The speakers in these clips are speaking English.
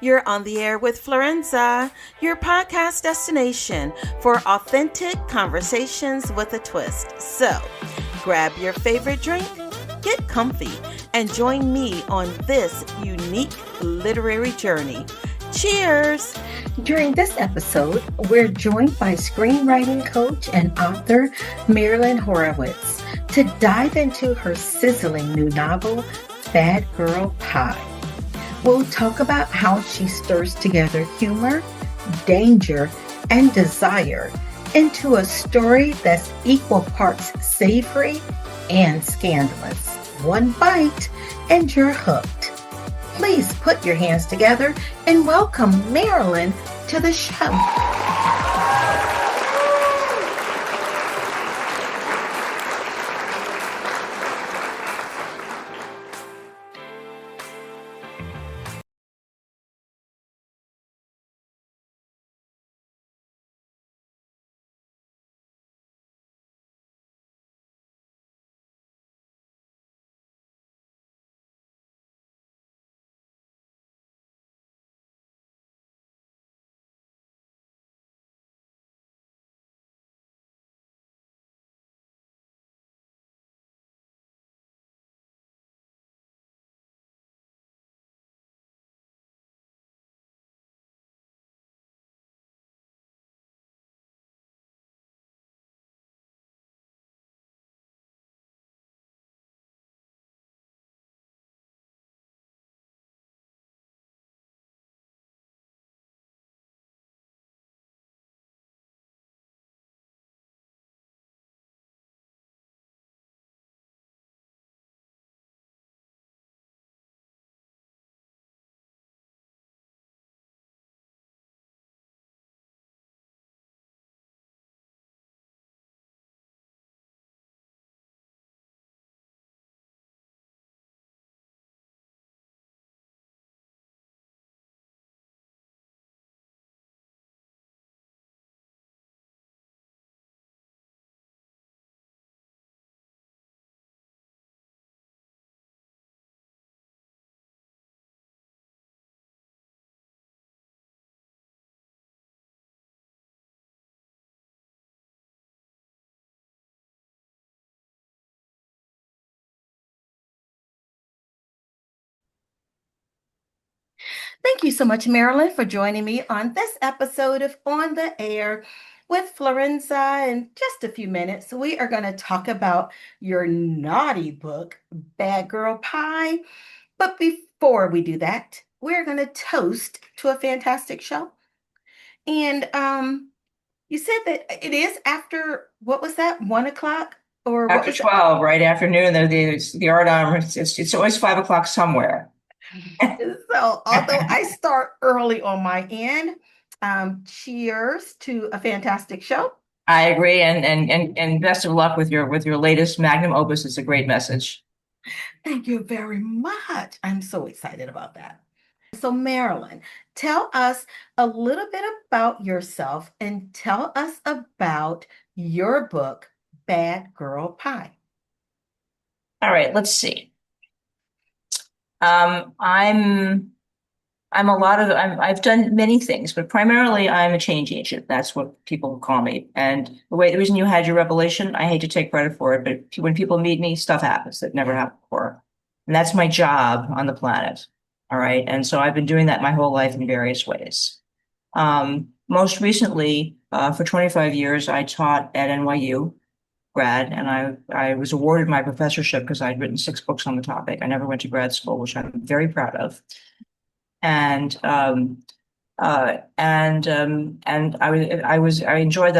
You're on the air with Florenza, your podcast destination for authentic conversations with a twist. So, grab your favorite drink, get comfy, and join me on this unique literary journey. Cheers! During this episode, we're joined by screenwriting coach and author Marilyn Horowitz to dive into her sizzling new novel, Bad Girl Pie. We'll talk about how she stirs together humor, danger, and desire into a story that's equal parts savory and scandalous. One bite and you're hooked. Please put your hands together and welcome Marilyn to the show. Thank you so much, Marilyn, for joining me on this episode of On the Air with Florenza. In just a few minutes, we are going to talk about your naughty book, Bad Girl Pie. But before we do that, we're going to toast to a fantastic show. And you said that it is after, what was that, 1 o'clock? Or what After was 12, right afternoon, the art hour, it's always 5 o'clock somewhere. So, although I start early on my end, cheers to a fantastic show. I agree, and best of luck with your latest magnum opus. It's a great message. Thank you very much. I'm so excited about that. So, Marilyn, tell us a little bit about yourself and tell us about your book, Bad Girl Pie. All right, let's see. I've done many things, but primarily I'm a change agent. That's what people call me. And the reason you had your revelation, I hate to take credit for it, but when people meet me, stuff happens that never happened before. And that's my job on the planet. All right. And so I've been doing that my whole life in various ways. Most recently, for 25 years, I taught at NYU grad, and I was awarded my professorship because I'd written 6 books on the topic. I never went to grad school, which I'm very proud of. And I enjoyed that. I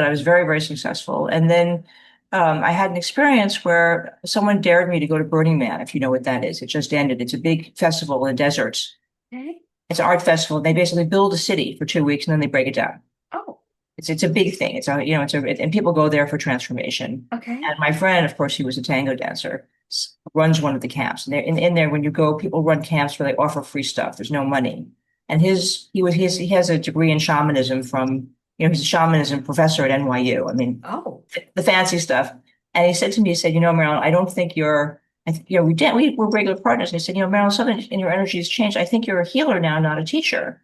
was very, very successful. And then I had an experience where someone dared me to go to Burning Man, if you know what that is. It just ended. It's a big festival in the desert. Okay. It's an art festival. They basically build a city for 2 weeks and then they break it down. Oh, It's a big thing. And people go there for transformation. okay. And my friend, of course, he was a tango dancer, runs one of the camps. And in there, when you go, people run camps where they offer free stuff. There's no money. And he has a degree in shamanism from, he's a shamanism professor at NYU. I mean, the fancy stuff. And he said to me, Marilyn, I don't think we're regular partners. And he said, Marilyn, something in your energy has changed. I think you're a healer now, not a teacher.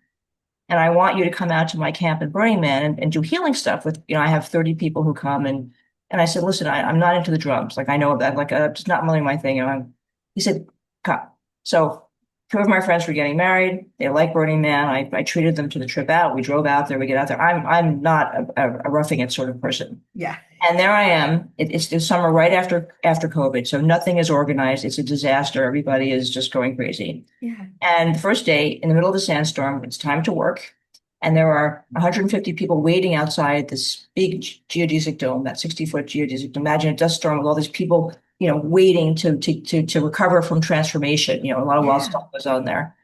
And I want you to come out to my camp at Burning Man and do healing stuff with, I have 30 people who come and I said, listen, I'm not into the drums. Like I know that, like it's not really my thing. He said, come. So two of my friends were getting married. They like Burning Man. I treated them to the trip out. We drove out there. We get out there. I'm not a roughing it sort of person. Yeah. And there I am. It's the summer right after COVID, so nothing is organized. It's a disaster. Everybody is just going crazy. Yeah. And the first day, in the middle of the sandstorm, it's time to work. And there are 150 people waiting outside this big geodesic dome, that 60-foot geodesic dome. Imagine a dust storm with all these people, waiting to recover from transformation. A lot of wild stuff goes on there.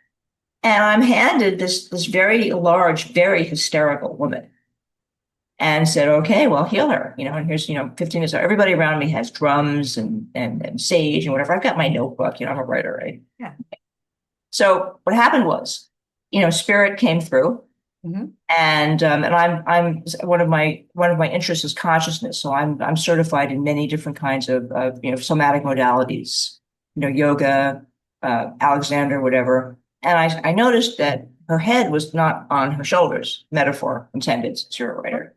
And I'm handed this very large, very hysterical woman and said, okay, well, heal her, and here's, 15 minutes. Everybody around me has drums and sage and whatever. I've got my notebook, I'm a writer, right? Yeah. So what happened was, spirit came through. Mm-hmm. And I'm one of my interests is consciousness. So I'm certified in many different kinds of somatic modalities, yoga, Alexander, whatever. And I noticed that her head was not on her shoulders, metaphor intended, since you're a writer.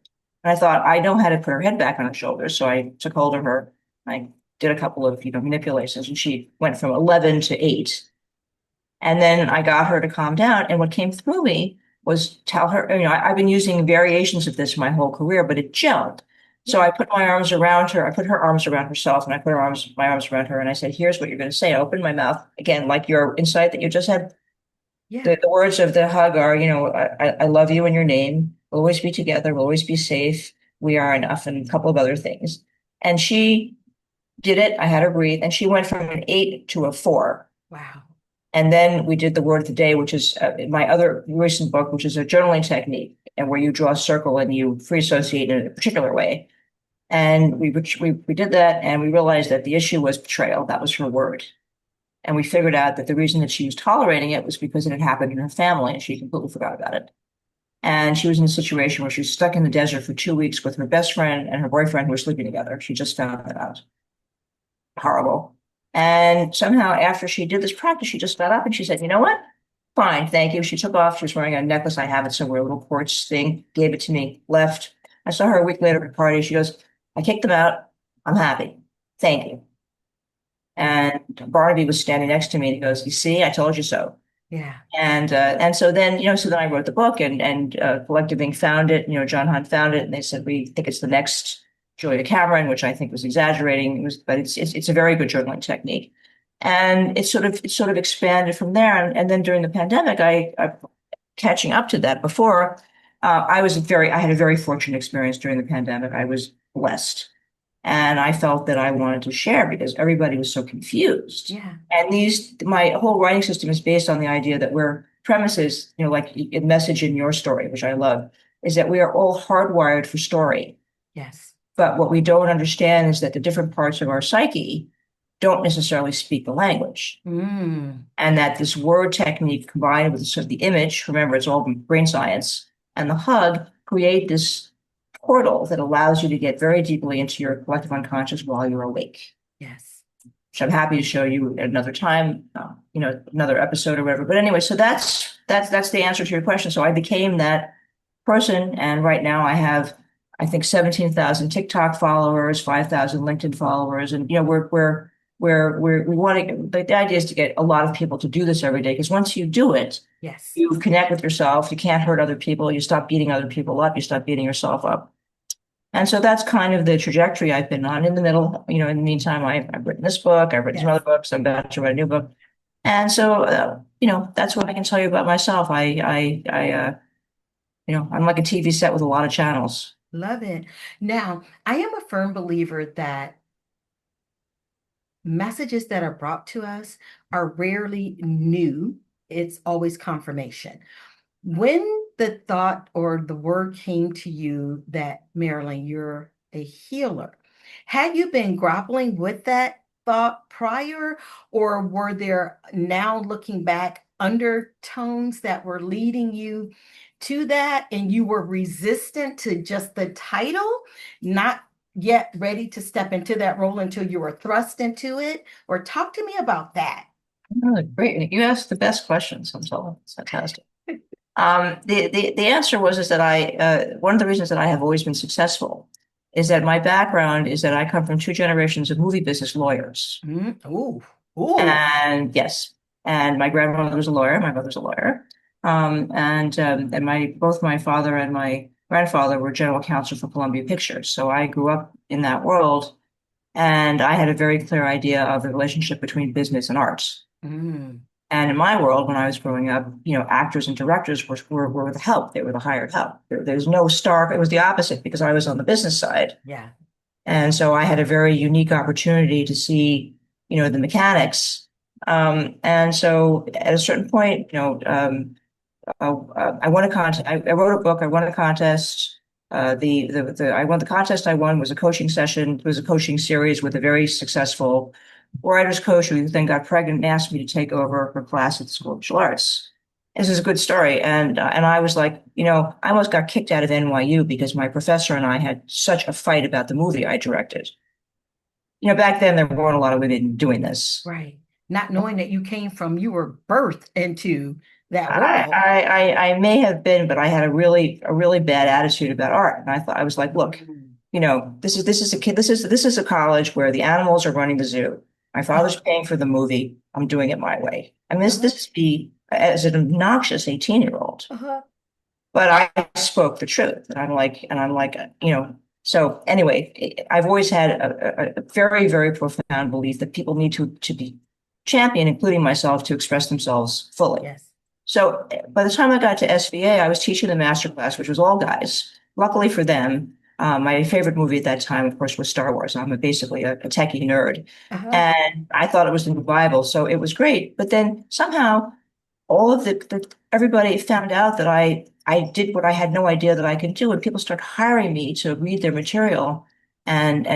And I thought, I know how to put her head back on her shoulders. So I took hold of her. I did a couple of, manipulations, and she went from 11 to 8. And then I got her to calm down. And what came through me was tell her, I've been using variations of this my whole career, but it gelled. So I put my arms around her. I put her arms around herself, and I put my arms around her. And I said, here's what you're going to say. I opened my mouth again, like your insight that you just had. Yeah. The words of the hug are, I love you and your name. We'll always be together. We'll always be safe. We are enough, and a couple of other things. And she did it. I had her breathe, and she went from an 8 to a 4. Wow. And then we did the word of the day, which is my other recent book, which is a journaling technique, and where you draw a circle and you free associate in a particular way. And we did that, and we realized that the issue was betrayal. That was her word. And we figured out that the reason that she was tolerating it was because it had happened in her family, and she completely forgot about it. And she was in a situation where she was stuck in the desert for 2 weeks with her best friend and her boyfriend who were sleeping together. She just found that out. Horrible. And somehow after she did this practice, she just got up and she said, you know what? Fine, thank you. She took off. She was wearing a necklace. I have it somewhere, a little quartz thing, gave it to me, left. I saw her a week later at a party. She goes, I kicked them out. I'm happy. Thank you. And Barnaby was standing next to me and he goes, you see, I told you so. Yeah. And so then, I wrote the book and Collective Ink found it, John Hunt found it, and they said, we think it's the next Julia Cameron, which I think was exaggerating. But it's a very good journaling technique. And it sort of expanded from there. And then during the pandemic, I catching up to that before, I had a very fortunate experience during the pandemic. I was blessed. And I felt that I wanted to share because everybody was so confused. Yeah. And my whole writing system is based on the idea that premises, like a message in your story, which I love, is that we are all hardwired for story. Yes. But what we don't understand is that the different parts of our psyche don't necessarily speak the language. Mm. And that this word technique combined with sort of the image, remember, it's all brain science, and the hug create this portal that allows you to get very deeply into your collective unconscious while you're awake. Yes. Which I'm happy to show you at another time, another episode or whatever. But anyway, so that's the answer to your question. So I became that person, and right now I have, I think, 17,000 TikTok followers, 5,000 LinkedIn followers, and we want to. The idea is to get a lot of people to do this every day, because once you do it, yes, you connect with yourself. You can't hurt other people. You stop beating other people up. You stop beating yourself up. And so that's kind of the trajectory I've been on. In the middle, in the meantime, I've written this book. I've written some other books. I'm about to write a new book. And so, that's what I can tell you about myself. I'm like a TV set with a lot of channels. Love it. Now, I am a firm believer that messages that are brought to us are rarely new. It's always confirmation. When the thought or the word came to you that, Marilyn, you're a healer, had you been grappling with that thought prior, or were there, now looking back, undertones that were leading you to that, and you were resistant to just the title, not yet ready to step into that role until you were thrust into it? Or talk to me about that. Oh, great. You asked the best questions. I'm telling you. It's fantastic. The answer was is that one of the reasons that I have always been successful is that my background is that I come from two generations of movie business lawyers. Ooh, ooh. And yes, and my grandmother was a lawyer, my mother's a lawyer. And my both my father and my grandfather were general counsel for Columbia Pictures. So I grew up in that world, and I had a very clear idea of the relationship between business and arts. Mm, And in my world, when I was growing up, actors and directors were the help. They were the hired help. There's no star. It was the opposite because I was on the business side. yeah. And so I had a very unique opportunity to see, the mechanics. And so at a certain point, I won a contest. I wrote a book. I won a contest. I won the contest. I won was a coaching session. It was a coaching series with a very successful writer's coach who then got pregnant and asked me to take over her class at the School of Visual Arts. This is a good story. And I was like, I almost got kicked out of NYU because my professor and I had such a fight about the movie I directed. Back then there weren't a lot of women doing this. Right. Not knowing that you were birthed into that I, world. I may have been, but I had a really bad attitude about art. And I was like, look, Mm. this is a college where the animals are running the zoo. My father's Uh-huh. paying for the movie. I'm doing it my way. I mean, this Uh-huh. this is me as an obnoxious 18-year-old. Uh-huh. But I spoke the truth. So anyway, I've always had a very, very profound belief that people need to be championed, including myself, to express themselves fully. Yes. So by the time I got to SVA, I was teaching the master class, which was all guys. Luckily for them, my favorite movie at that time, of course, was Star Wars. I'm basically a techie nerd. Uh-huh. And I thought it was the new Bible. So it was great. But then somehow all of everybody found out that I did what I had no idea that I could do. And people started hiring me to read their material and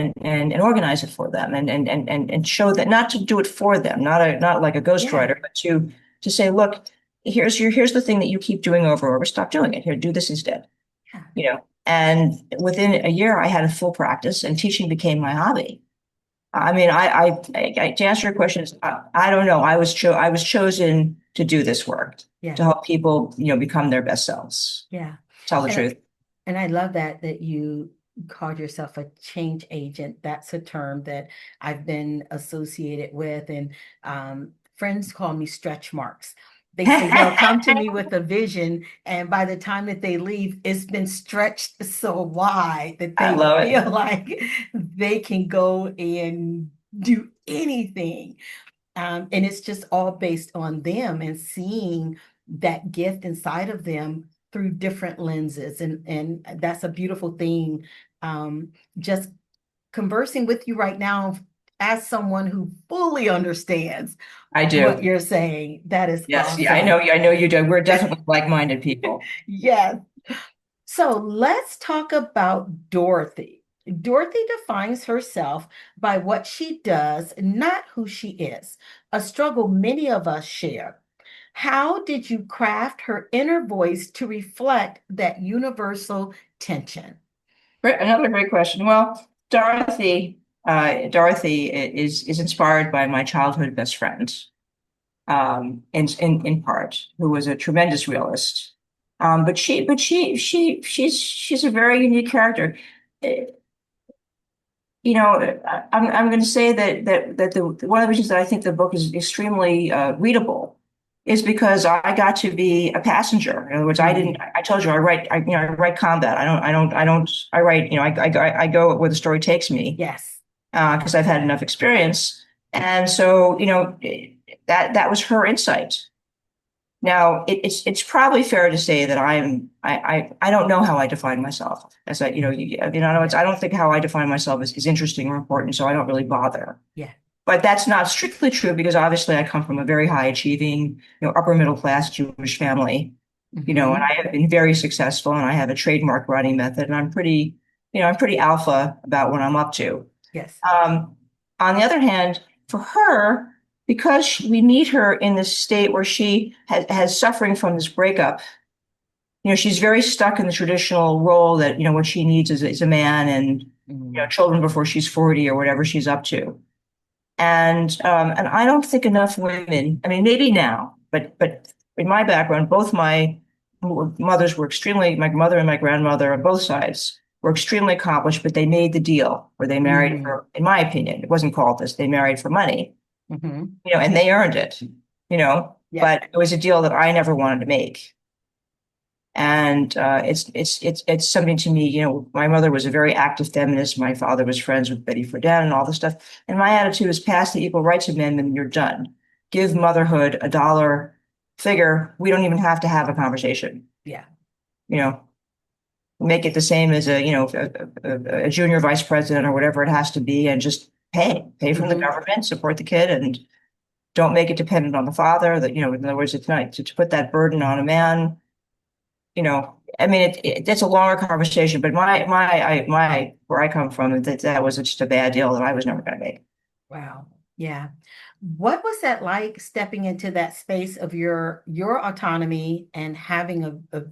organize it for them and show that not to do it for them, not like a Yeah. ghostwriter, but to say, look, here's the thing that you keep doing over and over. Stop doing it. Here, do this instead. Yeah. And within a year, I had a full practice, and teaching became my hobby. I mean, to answer your questions, I don't know. I was chosen to do this work Yeah. to help people, become their best selves. Yeah. Tell the And truth. and I love that you called yourself a change agent. That's a term that I've been associated with, and friends call me stretch marks. They say they'll come to me with a vision, and by the time that they leave, it's been stretched so wide that I they love it. feel like they can go and do anything. And it's just all based on them and seeing that gift inside of them through different lenses. And that's a beautiful thing. Just conversing with you right now as someone who fully understands I what do. you're saying. That is Yes. Yeah, awesome. I know you do. We're definitely like-minded people. Yes. So let's talk about Dorothy. Dorothy defines herself by what she does, not who she is, a struggle many of us share. How did you craft her inner voice to reflect that universal tension? Great, another great question. Well, Dorothy is inspired by my childhood best friend, in part, who was a tremendous realist. She's a very unique character. Uh, I'm going to say that one of the reasons that I think the book is extremely readable is because I got to be a passenger. In other words, I didn't. Mm, I told you I write combat. I write. I go where the story takes me yes. because I've had enough experience. And so, that was her insight. Now, it's probably fair to say that I don't know how I define myself. As in other words, I don't think how I define myself is interesting or important, so I don't really bother. Yeah. But that's not strictly true because obviously I come from a very high achieving, upper middle class Jewish family, and Hmm. I have been very successful and I have a trademark writing method and I'm pretty alpha about what I'm up to. Yes. Um, on the other hand, for her, because we meet her in this state where she has suffering from this breakup, she's very stuck in the traditional role that, what she needs is a man and, Mm, children before she's 40 or whatever she's up to. And I don't think enough women, I mean, maybe now, but in my background, both my mothers were extremely, my mother and my grandmother on both sides were extremely accomplished, but they made the deal where they married for, in my opinion, it wasn't called this, they married for money, and they earned it, but it was a deal that I never wanted to make. And it's something to me, my mother was a very active feminist. My father was friends with Betty Friedan and all this stuff. And my attitude is pass the Equal Rights Amendment and you're done. Give motherhood a dollar figure. We don't even have to have a conversation. Yeah. Make it the same as a junior vice president or whatever it has to be, and just pay from the government, support the kid, and don't make it dependent on the father. That, in other words, it's not to put that burden on a man. I mean, it's a longer conversation, but my where I come from, that was just a bad deal that I was never going to make. Wow. Yeah. What was that like, stepping into that space of your autonomy and having a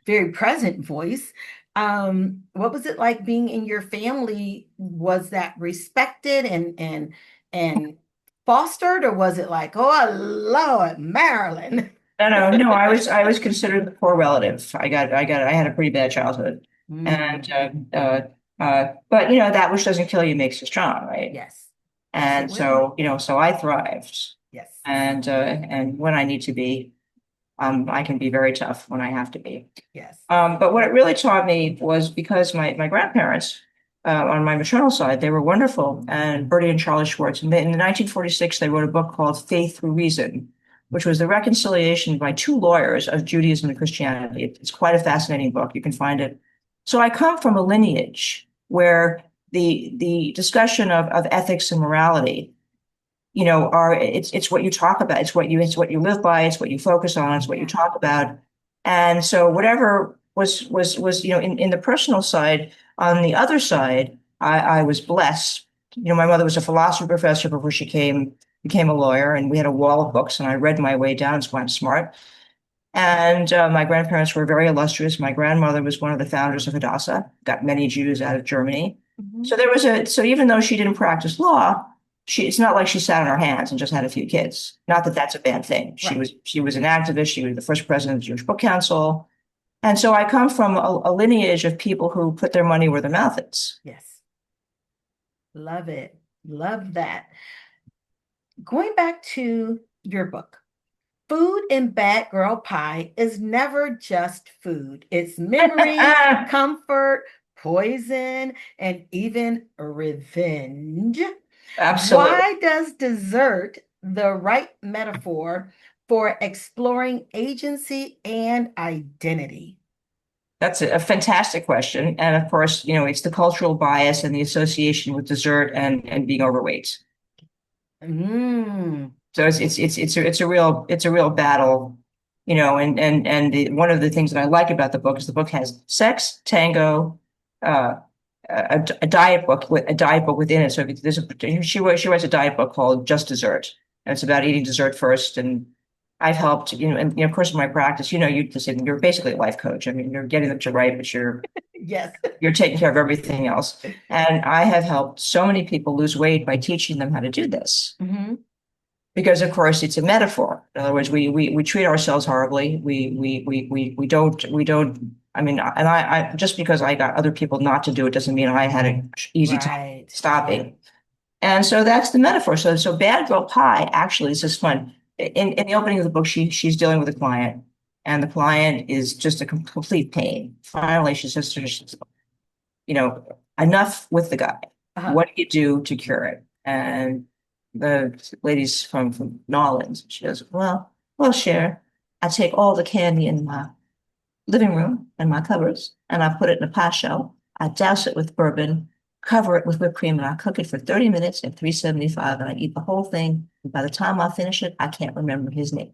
very present voice? What was it like being in your family? Was that respected and fostered, or was it like, oh Lord, Marilyn? No. I was considered the poor relative. I had a pretty bad childhood, and but that which doesn't kill you makes you strong, right? Yes. And so so I thrived. Yes. And when I need to be, I can be very tough when I have to be. Yes. But what it really taught me was, because my grandparents, on my maternal side, they were wonderful, and Bertie and Charlie Schwartz. And in 1946, they wrote a book called Faith Through Reason, which was the reconciliation by two lawyers of Judaism and Christianity. It's quite a fascinating book. You can find it. So I come from a lineage where the discussion of ethics and morality, it's what you talk about, it's what you live by, it's what you focus on, it's what you talk about. And so whatever was in the personal side, on the other side, I was blessed. My mother was a philosophy professor before she became a lawyer, and we had a wall of books, and I read my way down, so I'm smart. And my grandparents were very illustrious. My grandmother was one of the founders of Hadassah, got many Jews out of Germany. So even though she didn't practice law, it's not like she sat on her hands and just had a few kids. Not that that's a bad thing. She was an activist. She was the first president of the Jewish Book Council. And so I come from a lineage of people who put their money where their mouth is. Yes. Love it. Love that. Going back to your book, food in Bad Girl Pie is never just food. It's memory, comfort, poison, and even revenge. Absolutely. Why does dessert the right metaphor for exploring agency and identity? That's a fantastic question. And of course, it's the cultural bias and the association with dessert and being overweight. So it's a real battle, and one of the things that I like about the book is the book has sex, tango, a diet book within it. So she writes a diet book called Just Dessert, and it's about eating dessert first. And I've helped, and of course in my practice, you're basically a life coach. I mean, you're getting them to write, but you're taking care of everything else. And I have helped so many people lose weight by teaching them how to do this. Because of course it's a metaphor. In other words, we treat ourselves horribly. We don't. I mean, and I just because I got other people not to do it doesn't mean I had an easy time stopping. And so that's the metaphor. So Bad Girl Pie actually is just fun. In the opening of the book, she's dealing with a client, and the client is just a complete pain. Finally, she's enough with the guy. What do you do to cure it? And the lady's from New Orleans. She goes, well, Cher, I take all the candy in my living room and my cupboards, and I put it in a pie shell. I douse it with bourbon, cover it with whipped cream, and I cook it for 30 minutes at 375, and I eat the whole thing. And by the time I finish it, I can't remember his name.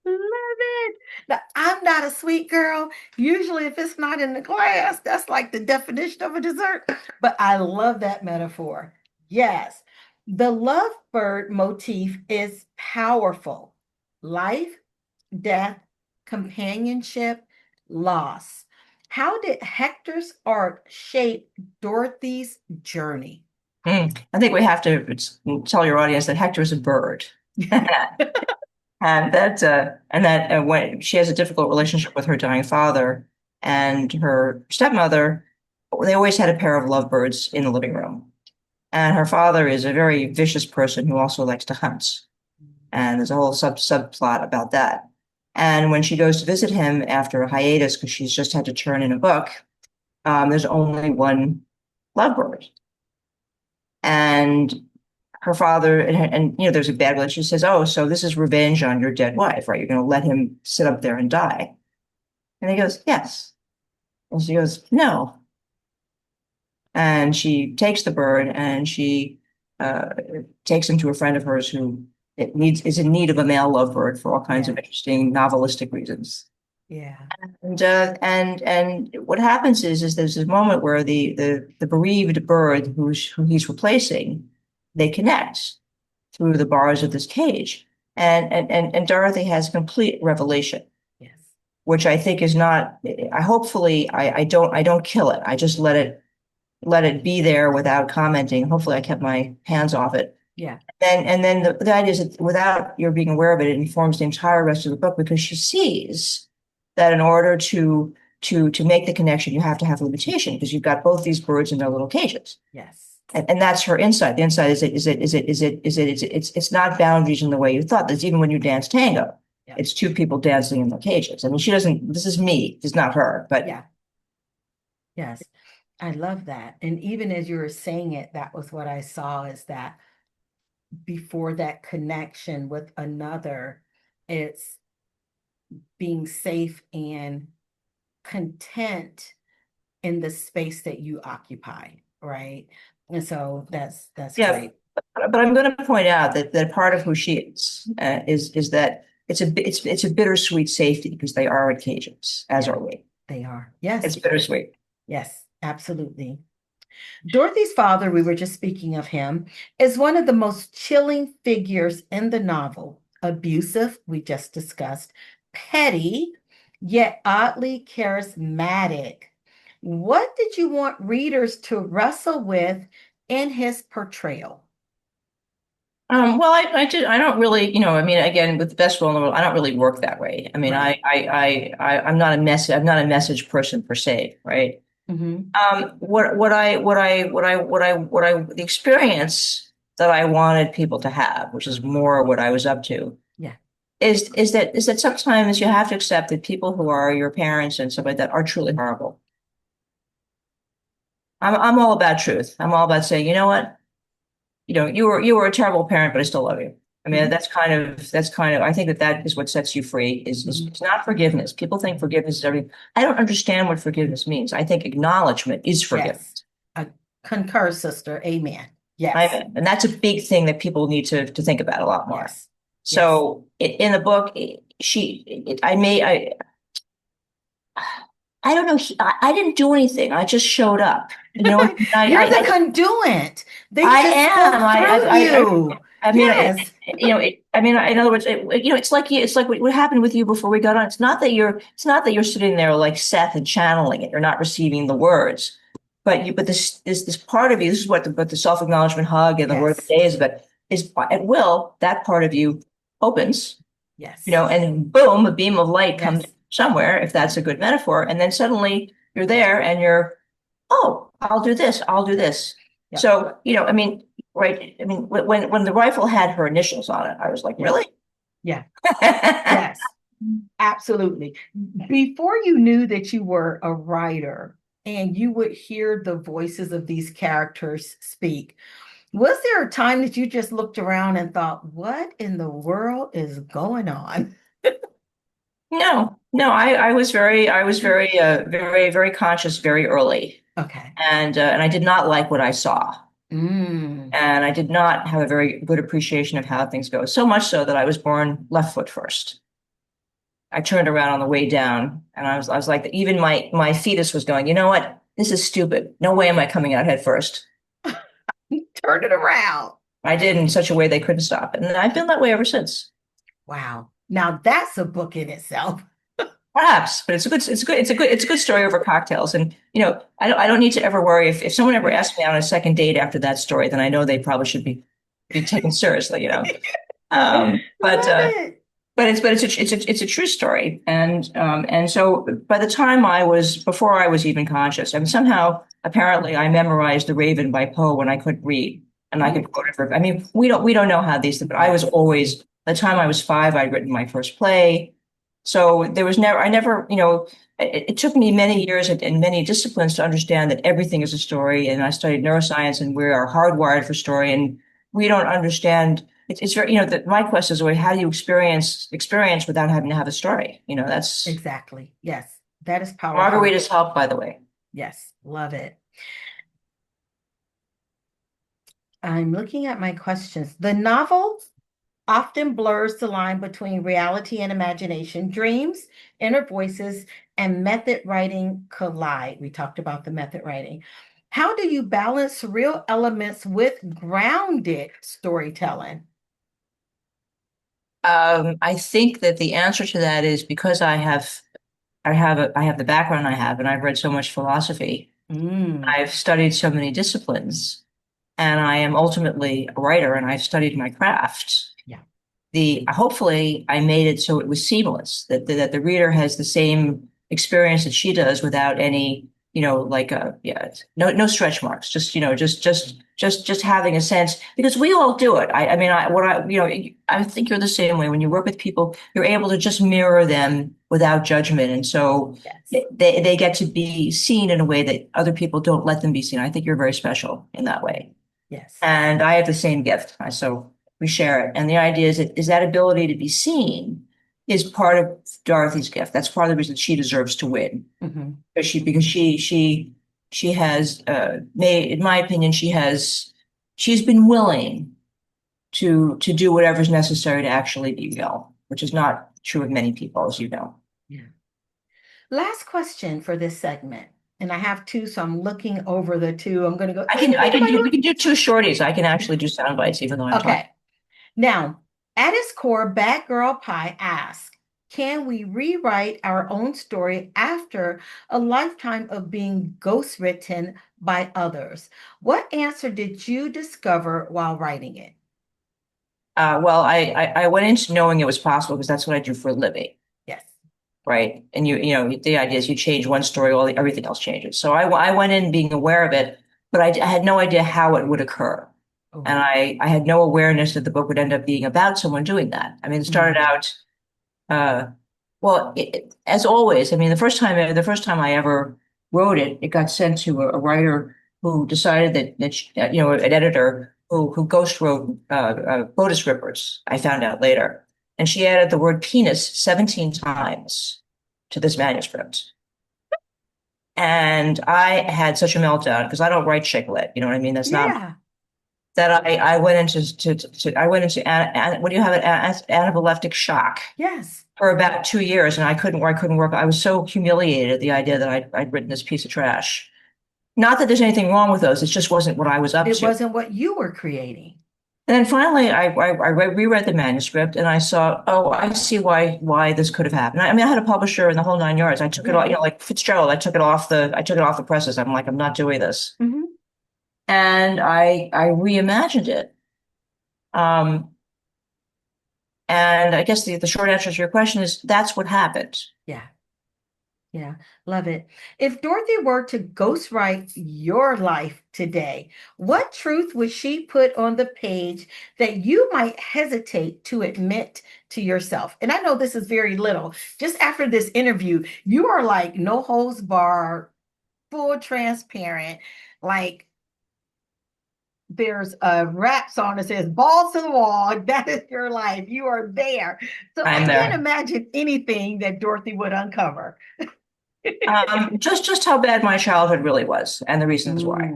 Love it. Now, I'm not a sweet girl. Usually, if it's not in the glass, that's like the definition of a dessert. But I love that metaphor. Yes. The lovebird motif is powerful. Life, death, companionship, loss. How did Hector's art shape Dorothy's journey? I think we have to tell your audience that Hector is a bird. And that when she has a difficult relationship with her dying father and her stepmother, they always had a pair of lovebirds in the living room. And her father is a very vicious person who also likes to hunt. And there's a whole subplot about that. And when she goes to visit him after a hiatus, because she's just had to turn in a book, there's only one lovebird. And her father, there's a bad relationship. She says, "Oh, so this is revenge on your dead wife, right? You're going to let him sit up there and die." And he goes, "Yes." And she goes, "No." And she takes the bird and she uh, takes him to a friend of hers who is in need of a male lovebird for all kinds of interesting novelistic reasons. Yeah. And what happens is there's this moment where the bereaved bird who he's replacing, they connect through the bars of this cage. And Dorothy has complete revelation. Yes. Which I think is not, I don't kill it. I just let it be there without commenting. Hopefully I kept my hands off it. Yeah. And then the idea is that without your being aware of it, it informs the entire rest of the book because she sees that in order to make the connection, you have to have limitation because you've got both these birds in their little cages. Yes. And that's her insight. The insight it's not boundaries in the way you thought. That's even when you dance tango. Yeah. It's two people dancing in the cages. I mean, she doesn't, this is me, it's not her, but yeah. Yes. I love that. And even as you were saying it, that was what I saw is that before that connection with another, it's being safe and content in the space that you occupy, right? And so that's yeah. great. But I'm going to point out that part of who she is that it's a bittersweet safety because they are in cages, as are we. They are. Yes. It's bittersweet. Yes, absolutely. Dorothy's father, we were just speaking of him, is one of the most chilling figures in the novel. Abusive, we just discussed, petty, yet oddly charismatic. What did you want readers to wrestle with in his portrayal? Well, I don't really, I mean, again, with the best will in the world, I don't really work that way. I mean, Right. I'm not I'm not a message person per se, right? Mm-hmm. The experience that I wanted people to have, which is more what I was up to, Yeah. is that sometimes you have to accept that people who are your parents and stuff like that are truly horrible. I'm all about truth. I'm all about saying, you know what? You were a terrible parent, but I still love you. I mean, Mhm. that's kind of, I think that is what sets you free is it's not forgiveness. People think forgiveness is everything. I don't understand what forgiveness means. I think acknowledgement is forgiveness. Yes. I concur, sister. Amen. Yes. And that's a big thing that people need to think about a lot more. Yes. So in the book, I don't know. I didn't do anything. I just showed up. You're the conduit. They I just am. spoke through you. I mean, Yes. I mean, in other words, it's like what happened with you before we got on. It's not that you're sitting there like Seth and channeling it. You're not receiving the words, but this part of you. This is what the self-acknowledgement hug and the word of the day is about. Is at will that part of you opens, Yes. and boom, a beam of light comes somewhere, if that's a good metaphor, and then suddenly you're there and oh, I'll do this, I'll do this. Yep. So, I mean, right. I mean, when the rifle had her initials on it, I was like, really? Yeah. Yes, absolutely. Before you knew that you were a writer and you would hear the voices of these characters speak, was there a time that you just looked around and thought, what in the world is going on? No, I was very, very conscious very early. Okay. And I did not like what I saw. Mm. And I did not have a very good appreciation of how things go. So much so that I was born left foot first. I turned around on the way down and I was like, even my fetus was going, you know what? This is stupid. No way am I coming out head first. Turned it around. I did in such a way they couldn't stop it. And I've been that way ever since. Wow. Now that's a book in itself. Perhaps, but it's a good story over cocktails. And, I don't need to ever worry if someone ever asks me on a second date after that story, then I know they probably should be taken seriously. But Love it. it's a true story. And so by the time before I was even conscious, I mean, somehow, apparently I memorized The Raven by Poe when I couldn't read. And I could quote it I mean, we don't know how these things, but I was always, by the time I was 5, I'd written my first play. So there was never, I never, it took me many years and many disciplines to understand that everything is a story. And I studied neuroscience, and we are hardwired for story. And we don't understand. It's very, that my question is, how do you experience without having to have a story? That's Exactly. Yes. That is powerful. Margarita's help, by the way. Yes. Love it. I'm looking at my questions. The novel often blurs the line between reality and imagination. Dreams, inner voices, and method writing collide. We talked about the method writing. How do you balance real elements with grounded storytelling? I think that the answer to that is because I have the background I have, and I've read so much philosophy. I've studied so many disciplines, and I am ultimately a writer, and I've studied my craft. Yeah. Hopefully I made it so it was seamless, that the reader has the same experience that she does without any, no stretch marks, just having a sense, because we all do it. I think you're the same way. When you work with people, you're able to just mirror them without judgment. And so Yes. they get to be seen in a way that other people don't let them be seen. I think you're very special in that way. Yes. And I have the same gift. So we share it. And the idea is that ability to be seen is part of Dorothy's gift. That's part of the reason she deserves to win. Mm-hmm. Because she has made, in my opinion, she's been willing to do whatever's necessary to actually be real, which is not true of many people, as you know. Yeah. Last question for this segment. And I have two, so I'm looking over the two. I'm going to go. We can do 2 shorties. I can actually do sound bites, even though I'm talking. Okay. Now, at its core, Bad Girl Pie asks, can we rewrite our own story after a lifetime of being ghostwritten by others? What answer did you discover while writing it? Well, I went into knowing it was possible because that's what I do for a living. Yes. Right. And the idea is you change one story, everything else changes. So I went in being aware of it, but I had no idea how it would occur. Oh. And I had no awareness that the book would end up being about someone doing that. I mean, it started out, as always, I mean, the first time I ever wrote it, it got sent to a writer who decided that an editor who ghost wrote Botus Rippers, I found out later. And she added the word penis 17 times to this manuscript. And I had such a meltdown because I don't write chick lit. You know what I mean? That's not that I went into what do you have an anaphylactic shock? Yes. For about 2 years, and I couldn't work. I was so humiliated at the idea that I'd written this piece of trash. Not that there's anything wrong with those. It just wasn't what I was up to. It wasn't what you were creating. And then finally, I reread the manuscript, and I saw, oh, I see why this could have happened. I mean, I had a publisher in the whole 9 yards. I took it all, like Fitzgerald. I took it off the presses. I'm like, I'm not doing this. Mm-hmm. And I reimagined it. And I guess the short answer to your question is that's what happened. Yeah. Yeah, love it. If Dorothy were to ghostwrite your life today, what truth would she put on the page that you might hesitate to admit to yourself? And I know this is very little. Just after this interview, you are like no holds barred, full transparent, like there's a rap song that says balls to the wall. That is your life. You are there. So I can't imagine anything that Dorothy would uncover. Just how bad my childhood really was, and the reasons why.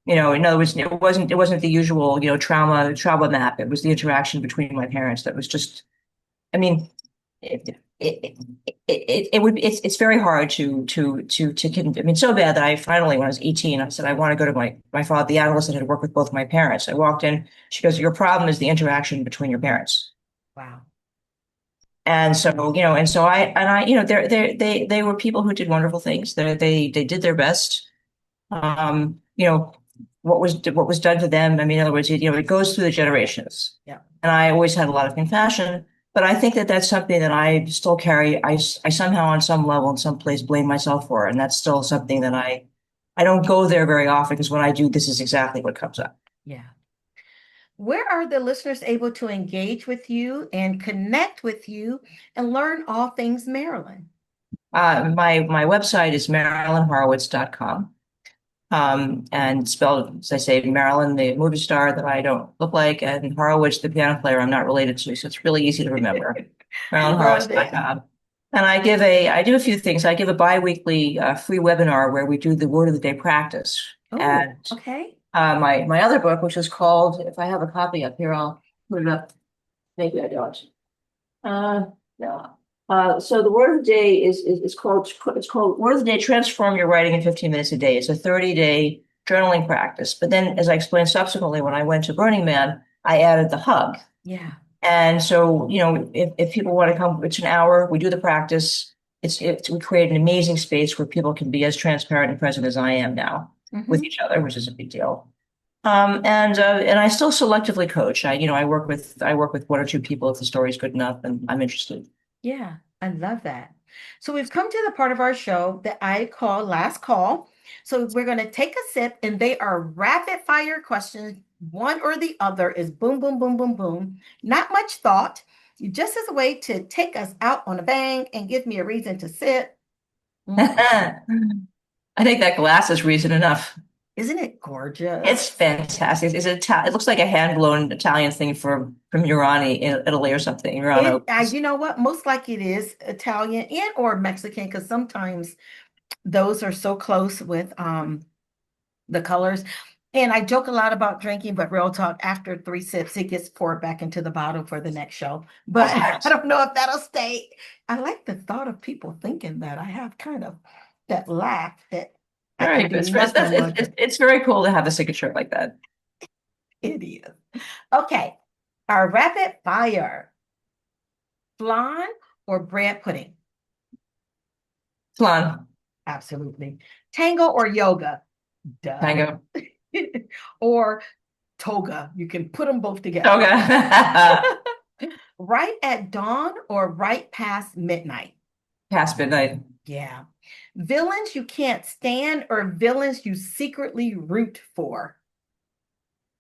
In other words, it wasn't the usual, trauma map. It was the interaction between my parents that was just. I mean, it's very hard to I mean, so bad that I finally, when I was 18, I said I want to go to my father, the analyst that had worked with both my parents. I walked in. She goes, "Your problem is the interaction between your parents." Wow. And so, they were people who did wonderful things. They did their best. You know, what was done to them. I mean, in other words, it goes through the generations. Yeah. And I always had a lot of compassion, but I think that that's something that I still carry. I somehow, on some level, in some place, blame myself for, and that's still something that I don't go there very often, because when I do, this is exactly what comes up. Yeah. Where are the listeners able to engage with you and connect with you and learn all things Marilyn? My website is marilynhorowitz.com. And spelled, as I say, Marilyn, the movie star that I don't look like, and Horowitz, the piano player I'm not related to. So it's really easy to remember. marilynhorowitz.com. And I do a few things. I give a bi-weekly free webinar where we do the word of the day practice. Oh, and okay. My other book, which is called, if I have a copy up here, I'll put it up. Maybe I don't. No. So the word of the day is called Word of the Day, Transform Your Writing in 15 Minutes a Day. It's a 30-day journaling practice. But then, as I explained subsequently, when I went to Burning Man, I added the hug. Yeah. And so, if people want to come, it's an hour, we do the practice. We create an amazing space where people can be as transparent and present as I am now with each other, which is a big deal. And I still selectively coach. I work with one or two people if the story is good enough and I'm interested. Yeah, I love that. So we've come to the part of our show that I call last call. So we're going to take a sip, and they are rapid fire questions. One or the other is boom, boom, boom, boom, boom. Not much thought. Just as a way to take us out on a bang and give me a reason to sit. I think that glass is reason enough. Isn't it gorgeous? It's fantastic. It looks like a hand-blown Italian thing from Murani in Italy or something. You know what? Most likely it is Italian and or Mexican, because sometimes those are so close with the colors. And I joke a lot about drinking, but real talk, after 3 sips, it gets poured back into the bottle for the next show. But I don't know if that'll stay. I like the thought of people thinking that I have kind of that laugh that. Right. It's very cool to have a signature like that. It is. Okay. Our rapid fire. Flan or bread pudding? Flan. Absolutely. Tango or yoga? Duh. Tango. Or toga. You can put them both together. Toga. Right at dawn or right past midnight? Past midnight. Yeah. Villains you can't stand or villains you secretly root for?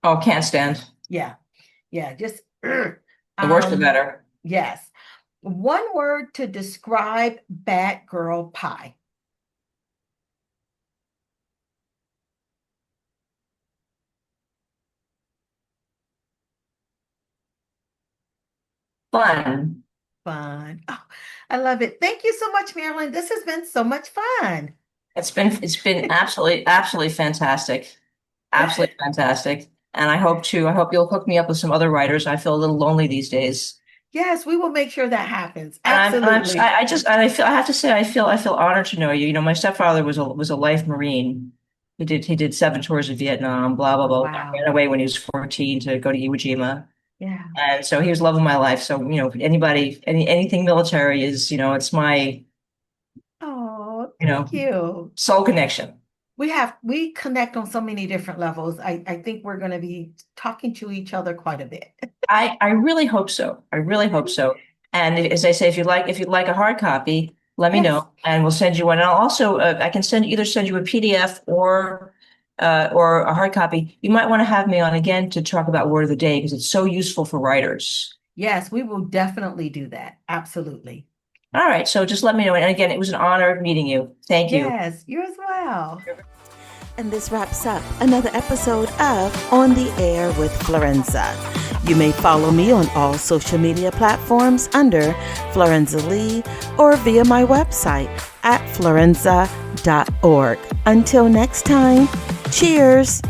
Oh, can't stand. Yeah. Yeah. Just the worse the better. Yes. One word to describe bad girl pie. Fun. Fun. Oh, I love it. Thank you so much, Marilyn. This has been so much fun. It's been absolutely fantastic. Absolutely fantastic. And I hope you'll hook me up with some other writers. I feel a little lonely these days. Yes, we will make sure that happens. Absolutely. I have to say, I feel honored to know you. My stepfather was a life Marine. He did 7 tours of Vietnam, blah, blah, blah. Wow. Ran away when he was 14 to go to Iwo Jima. Yeah. And so he was loving my life. So, anything military is, it's my, thank you. Soul connection. We connect on so many different levels. I think we're going to be talking to each other quite a bit. I really hope so. I really hope so. And as I say, if you'd like a hard copy, let me know, and we'll send you one. And I'll also, I can either send you a PDF or a hard copy. You might want to have me on again to talk about word of the day, because it's so useful for writers. Yes, we will definitely do that. Absolutely. All right. So just let me know. And again, it was an honor meeting you. Thank you. Yes, you as well. And this wraps up another episode of On the Air with Florenza. You may follow me on all social media platforms under Florenza Lee or via my website at florenza.org. Until next time, cheers.